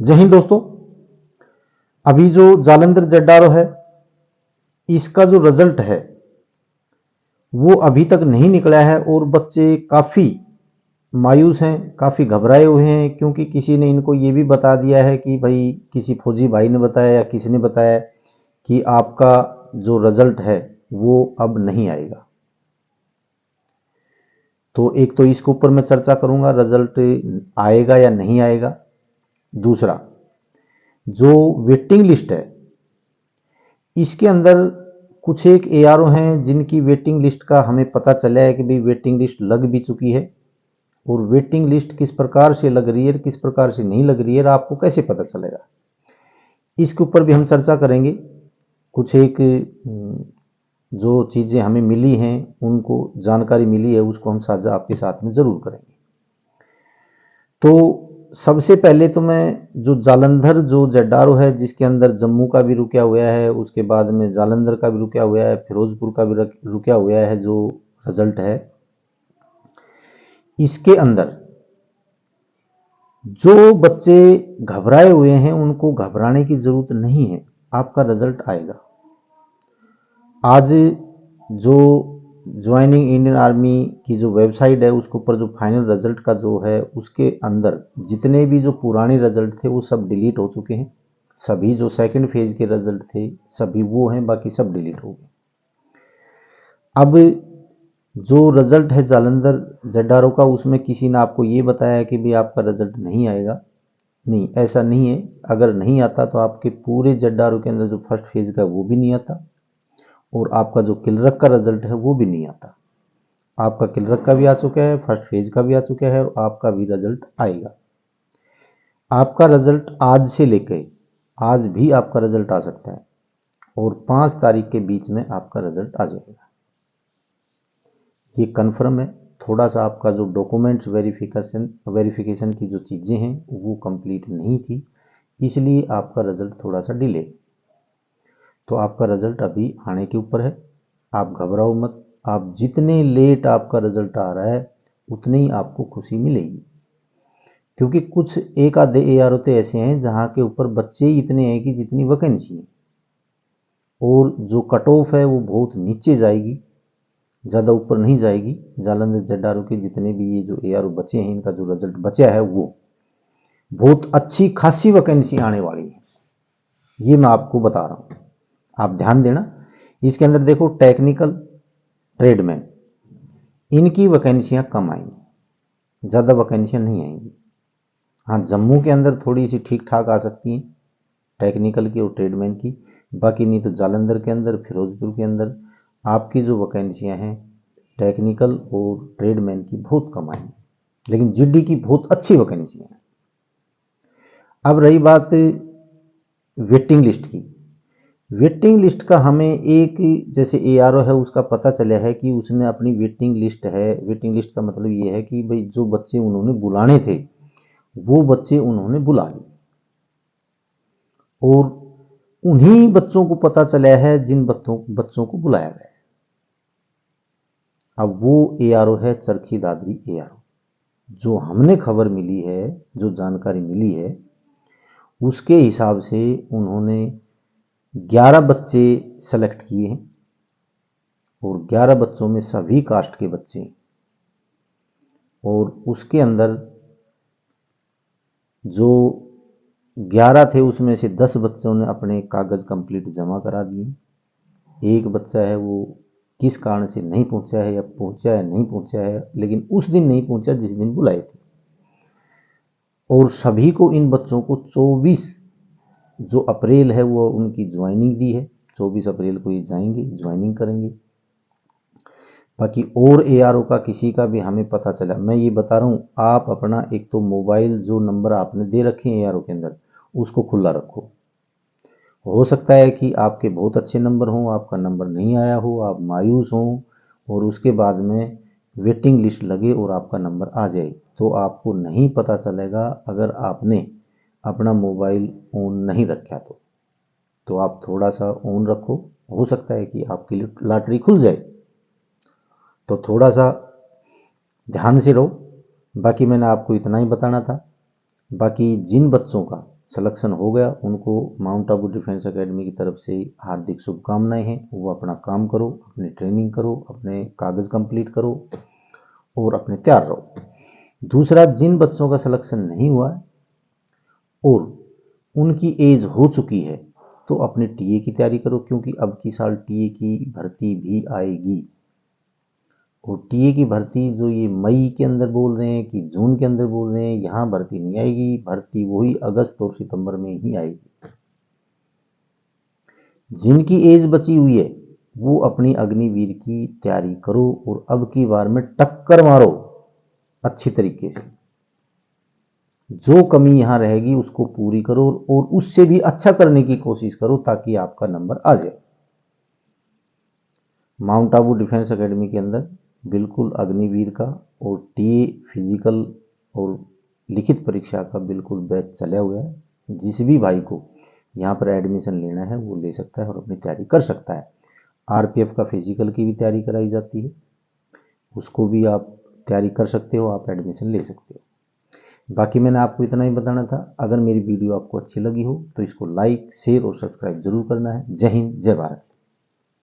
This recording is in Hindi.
जय हिंद दोस्तों। अभी जो जालंधर जड्डारो है, इसका जो रिजल्ट है वो अभी तक नहीं निकला है और बच्चे काफी मायूस हैं, काफी घबराए हुए हैं, क्योंकि किसी ने इनको ये भी बता दिया है कि भाई, किसी फौजी भाई ने बताया या किसी ने बताया कि आपका जो रिजल्ट है वो अब नहीं आएगा। तो एक तो इसके ऊपर मैं चर्चा करूंगा, रिजल्ट आएगा या नहीं आएगा। दूसरा, जो वेटिंग लिस्ट है इसके अंदर कुछ एक एआरओ हैं जिनकी वेटिंग लिस्ट का हमें पता चला है कि भाई वेटिंग लिस्ट लग भी चुकी है, और वेटिंग लिस्ट किस प्रकार से लग रही है, किस प्रकार से नहीं लग रही है, आपको कैसे पता चलेगा, इसके ऊपर भी हम चर्चा करेंगे। कुछ एक जो चीज़ें हमें मिली हैं, उनको जानकारी मिली है, उसको हम साझा आपके साथ में ज़रूर करेंगे। तो सबसे पहले तो मैं जो जालंधर जो जड्डारो है, जिसके अंदर जम्मू का भी रुका हुआ है, उसके बाद में जालंधर का भी रुका हुआ है, फिरोजपुर का भी रुका हुआ है, जो रिजल्ट है इसके अंदर जो बच्चे घबराए हुए हैं उनको घबराने की जरूरत नहीं है, आपका रिजल्ट आएगा। आज जो ज्वाइनिंग इंडियन आर्मी की जो वेबसाइट है उसके ऊपर जो फाइनल रिजल्ट का जो है, उसके अंदर जितने भी जो पुराने रिजल्ट थे वो सब डिलीट हो चुके हैं। सभी जो सेकंड फेज के रिजल्ट थे सभी वो हैं, बाकी सब डिलीट हो गए। अब जो रिजल्ट है जालंधर जड्डारो का, उसमें किसी ने आपको ये बताया कि भी आपका रिजल्ट नहीं आएगा। नहीं, ऐसा नहीं है। अगर नहीं आता तो आपके पूरे जड्डारो के अंदर जो फर्स्ट फेज का वो भी नहीं आता, और आपका जो किलरक का रिजल्ट है वो भी नहीं आता। आपका किलरक का भी आ चुका है, फर्स्ट फेज का भी आ चुका है, और आपका भी रिजल्ट आएगा। आपका रिजल्ट आज से लेकर आज भी आपका रिजल्ट आ सकता है, और 5 तारीख के बीच में आपका रिजल्ट आ जाएगा, ये कन्फर्म है। थोड़ा सा आपका जो डॉक्यूमेंट्स वेरिफिकेशन की जो चीज़ें हैं वो कंप्लीट नहीं थी, इसलिए आपका रिजल्ट थोड़ा सा डिले। तो आपका रिजल्ट अभी आने के ऊपर है, आप घबराओ मत। आप जितने लेट आपका रिजल्ट आ रहा है उतनी ही आपको खुशी मिलेगी, क्योंकि कुछ एक आधे एआर होते ऐसे हैं जहाँ के ऊपर बच्चे ही इतने हैं कि जितनी वैकेंसी है, और जो कट ऑफ है वो बहुत नीचे जाएगी, ज़्यादा ऊपर नहीं जाएगी। जालंधर जड्डारो के जितने भी ये जो एआर बचे हैं, इनका जो रिजल्ट बचा है वो बहुत अच्छी खासी वैकेंसी आने वाली है, ये मैं आपको बता रहा हूँ। आप ध्यान देना। इसके अंदर देखो, टेक्निकल ट्रेडमैन, इनकी वैकेंसियां कम आएंगी, ज़्यादा वैकेंसियां नहीं आएंगी। हाँ, जम्मू के अंदर थोड़ी सी ठीक ठाक आ सकती हैं टेक्निकल की और ट्रेडमैन की, बाकी नहीं तो जालंधर के अंदर, फिरोजपुर के अंदर आपकी जो वैकेंसियां हैं टेक्निकल और ट्रेडमैन की बहुत कम आएंगी, लेकिन जीडी की बहुत अच्छी वैकेंसियां हैं। अब रही बात वेटिंग लिस्ट की। वेटिंग लिस्ट का हमें एक, जैसे एआरओ है उसका पता चला है कि उसने अपनी वेटिंग लिस्ट है। वेटिंग लिस्ट का मतलब ये है कि भाई जो बच्चे उन्होंने बुलाने थे वो बच्चे उन्होंने बुला लिए, और उन्हीं बच्चों को पता चला है जिन बच्चों को बुलाया गया है। अब वो एआरओ है चरखी दादरी एआरओ। जो हमने खबर मिली है, जो जानकारी मिली है, उसके हिसाब से उन्होंने 11 बच्चे सेलेक्ट किए हैं, और 11 बच्चों में सभी कास्ट के बच्चे हैं, और उसके अंदर जो 11 थे उसमें से 10 बच्चों ने अपने कागज कंप्लीट जमा करा दिए। एक बच्चा है वो किस कारण से नहीं पहुंचा है, या पहुंचा है नहीं पहुंचा है, लेकिन उस दिन नहीं पहुंचा जिस दिन बुलाए थे। और सभी को, इन बच्चों को 24 जो अप्रैल है वो उनकी ज्वाइनिंग दी है। 24 अप्रैल को ये जाएंगे, ज्वाइनिंग करेंगे। बाकी और एआरओ का किसी का भी हमें पता चला, मैं ये बता रहा हूँ, आप अपना एक तो मोबाइल जो नंबर आपने दे रखे हैं एआरओ के अंदर उसको खुला रखो। हो सकता है कि आपके बहुत अच्छे नंबर हों, आपका नंबर नहीं आया हो, आप मायूस हों, और उसके बाद में वेटिंग लिस्ट लगे और आपका नंबर आ जाए, तो आपको नहीं पता चलेगा अगर आपने अपना मोबाइल ऑन नहीं रखा तो आप थोड़ा सा ऑन रखो, हो सकता है कि आपकी लॉटरी खुल जाए। तो थोड़ा सा ध्यान से रहो। बाकी मैंने आपको इतना ही बताना था। बाकी जिन बच्चों का सिलेक्शन हो गया, उनको माउंट आबू डिफेंस एकेडमी की तरफ से हार्दिक शुभकामनाएं हैं। वो अपना काम करो, अपनी ट्रेनिंग करो, अपने कागज़ कंप्लीट करो और अपने तैयार रहो। दूसरा, जिन बच्चों का सिलेक्शन नहीं हुआ है और उनकी एज हो चुकी है तो अपने टीए की तैयारी करो, क्योंकि अब की साल टीए की भर्ती भी आएगी। और टीए की भर्ती जो ये मई के अंदर बोल रहे हैं कि जून के अंदर बोल रहे हैं, यहाँ भर्ती नहीं आएगी। भर्ती वही अगस्त और सितंबर में ही आएगी। जिनकी एज बची हुई है वो अपनी अग्निवीर की तैयारी करो और अब की बार में टक्कर मारो अच्छी तरीके से। जो कमी यहां रहेगी उसको पूरी करो और उससे भी अच्छा करने की कोशिश करो ताकि आपका नंबर आ जाए। माउंट आबू डिफेंस एकेडमी के अंदर बिल्कुल अग्निवीर का और टीए फिजिकल और लिखित परीक्षा का बिल्कुल बैच चला हुआ है। जिस भी भाई को यहाँ पर एडमिशन लेना है वो ले सकता है और अपनी तैयारी कर सकता है। आरपीएफ का फिजिकल की भी तैयारी कराई जाती है, उसको भी आप तैयारी कर सकते हो, आप एडमिशन ले सकते हो। बाकी मैंने आपको इतना ही बताना था। अगर मेरी वीडियो आपको अच्छी लगी हो तो इसको लाइक, शेयर और सब्सक्राइब जरूर करना है। जय हिंद, जय भारत।